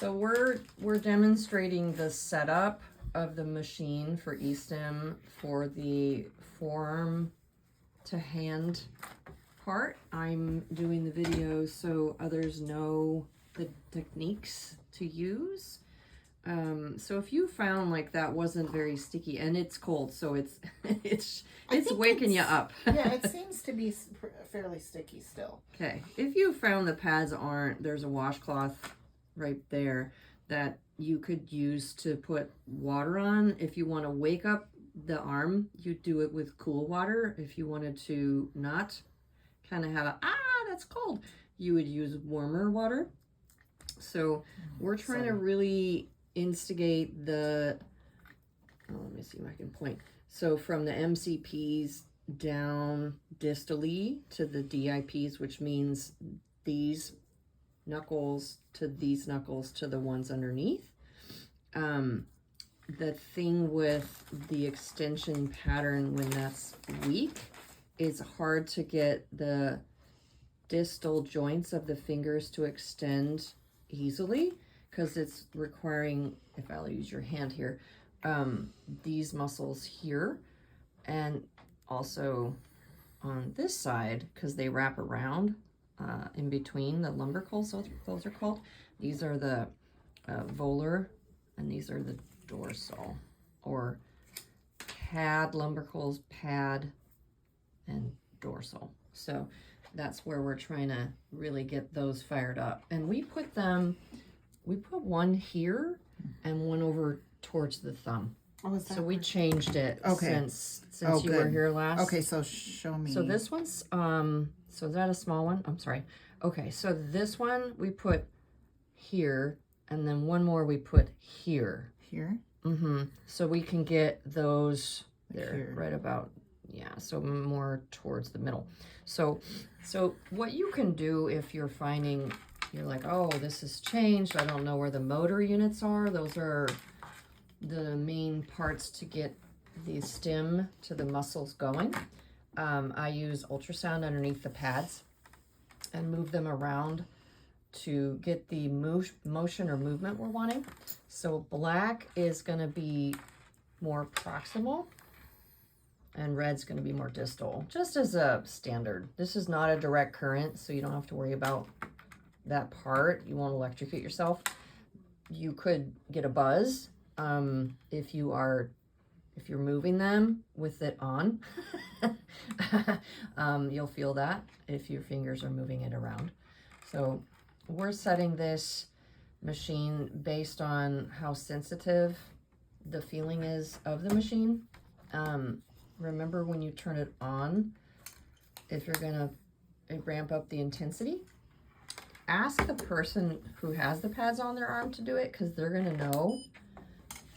So we're demonstrating the setup of the machine for estim for the forearm to hand part. I'm doing the video so others know the techniques to use. So if you found like that wasn't very sticky, and it's cold, so it's it's waking you up. Yeah, it seems to be fairly sticky still. Okay, if you found the pads aren't, there's a washcloth right there that you could use to put water on. If you want to wake up the arm, you do it with cool water. If you wanted to not kind of have a, that's cold, you would use warmer water. So we're trying to really instigate the, let me see if I can point. So from the MCPs down distally to the DIPs, which means these knuckles to these knuckles to the ones underneath. The thing with the extension pattern when that's weak, it's hard to get the distal joints of the fingers to extend easily because it's requiring, if I'll use your hand here, these muscles here and also on this side because they wrap around in between the lumbricals, those are called. These are the volar and these are the dorsal, or pad lumbricals, pad and dorsal. So that's where we're trying to really get those fired up. And we put one here and one over towards the thumb. Oh, is that so we changed it since you good. were here last. Okay, so show me. So this one's, so is that a small one? I'm sorry. Okay, so this one we put here, and then one more we put here. Here? Mm-hmm. So we can get those there, here. right about, yeah, so more towards the middle. So what you can do if you're finding, you're like, oh, this has changed, I don't know where the motor units are. Those are the main parts to get the stim to the muscles going. I use ultrasound underneath the pads and move them around to get the motion or movement we're wanting. So black is going to be more proximal and red's going to be more distal, just as a standard. This is not a direct current, so you don't have to worry about that part. You won't electrocute yourself. You could get a buzz if you're moving them with it on. You'll feel that if your fingers are moving it around. So we're setting this machine based on how sensitive the feeling is of the machine. Remember when you turn it on, if you're gonna ramp up the intensity, ask the person who has the pads on their arm to do it, because they're gonna know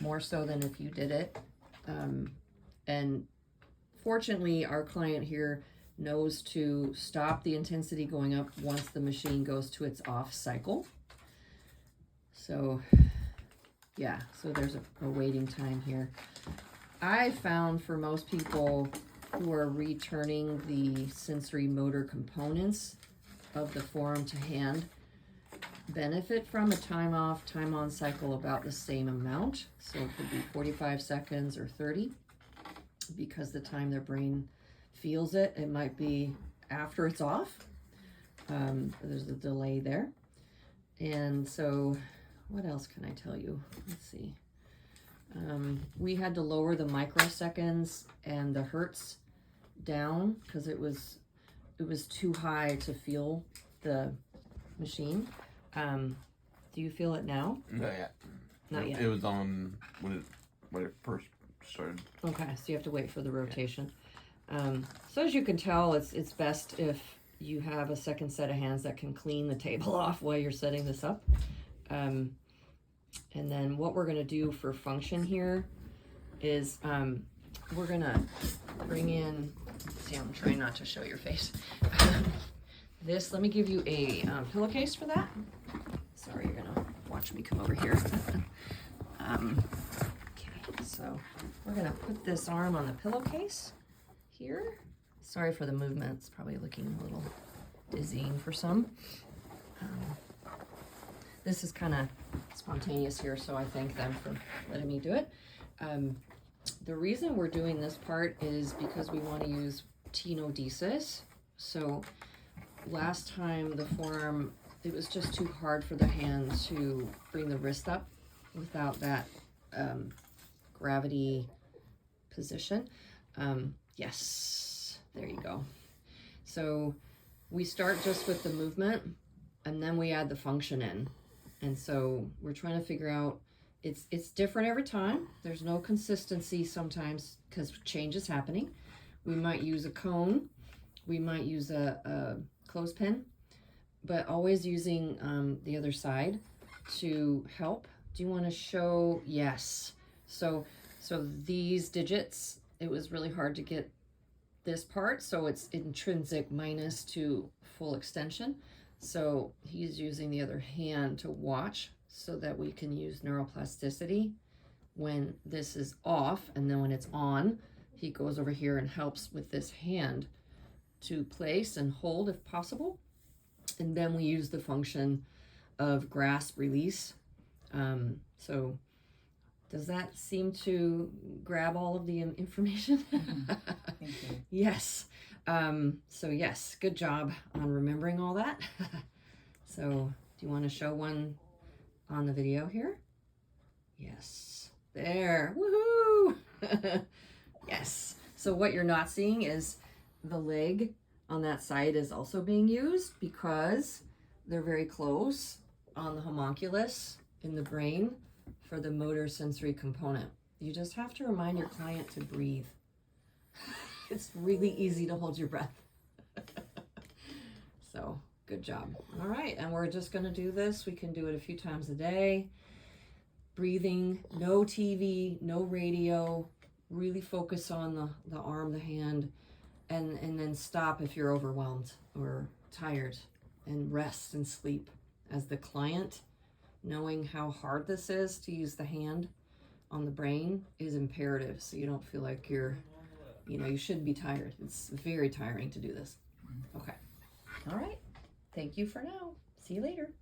more so than if you did it. And fortunately, our client here knows to stop the intensity going up once the machine goes to its off cycle. So yeah, so there's a waiting time here. I found for most people who are returning the sensory motor components of the forearm to hand benefit from a time off, time on cycle about the same amount. So it could be 45 seconds or 30, because the time their brain feels it, it might be after it's off. There's a delay there. And so what else can I tell you? Let's see. We had to lower the microseconds and the hertz down because it was too high to feel the machine. Do you feel it now? Not yet. Not yet. It was on when it first started. Okay, so you have to wait for the rotation. So as you can tell, it's best if you have a second set of hands that can clean the table off while you're setting this up. And then what we're going to do for function here is we're going to bring in, see, I'm trying not to show your face. This, let me give you a pillowcase for that. Sorry, you're going to watch me come over here. Okay, so we're going to put this arm on the pillowcase here. Sorry for the movement. It's probably looking a little dizzying for some. This is kind of spontaneous here, so I thank them for letting me do it. The reason we're doing this part is because we want to use tenodesis. So last time the forearm, it was just too hard for the hand to bring the wrist up without that gravity position. Yes, there you go. So we start just with the movement and then we add the function in. And so we're trying to figure out, it's different every time. There's no consistency sometimes because change is happening. We might use a cone, we might use a clothespin, but always using the other side to help. Do you want to show? Yes. So these digits, it was really hard to get this part, so it's intrinsic minus to full extension. So he's using the other hand to watch so that we can use neuroplasticity when this is off, and then when it's on, he goes over here and helps with this hand to place and hold if possible. And then we use the function of grasp release. So does that seem to grab all of the information? Mm-hmm. Thank you. Yes. So yes, good job on remembering all that. So do you want to show one on the video here? Yes. There. Woohoo! Yes. So what you're not seeing is the leg on that side is also being used because they're very close on the homunculus in the brain for the motor sensory component. You just have to remind your client to breathe. It's really easy to hold your breath. So good job. All right, and we're just gonna do this. We can do it a few times a day. Breathing, no TV, no radio. Really focus on the arm, the hand, and then stop if you're overwhelmed or tired, and rest and sleep. As the client, knowing how hard this is to use the hand on the brain is imperative, so you don't feel like you shouldn't be tired. It's very tiring to do this. Okay. All right. Thank you for now. See you later.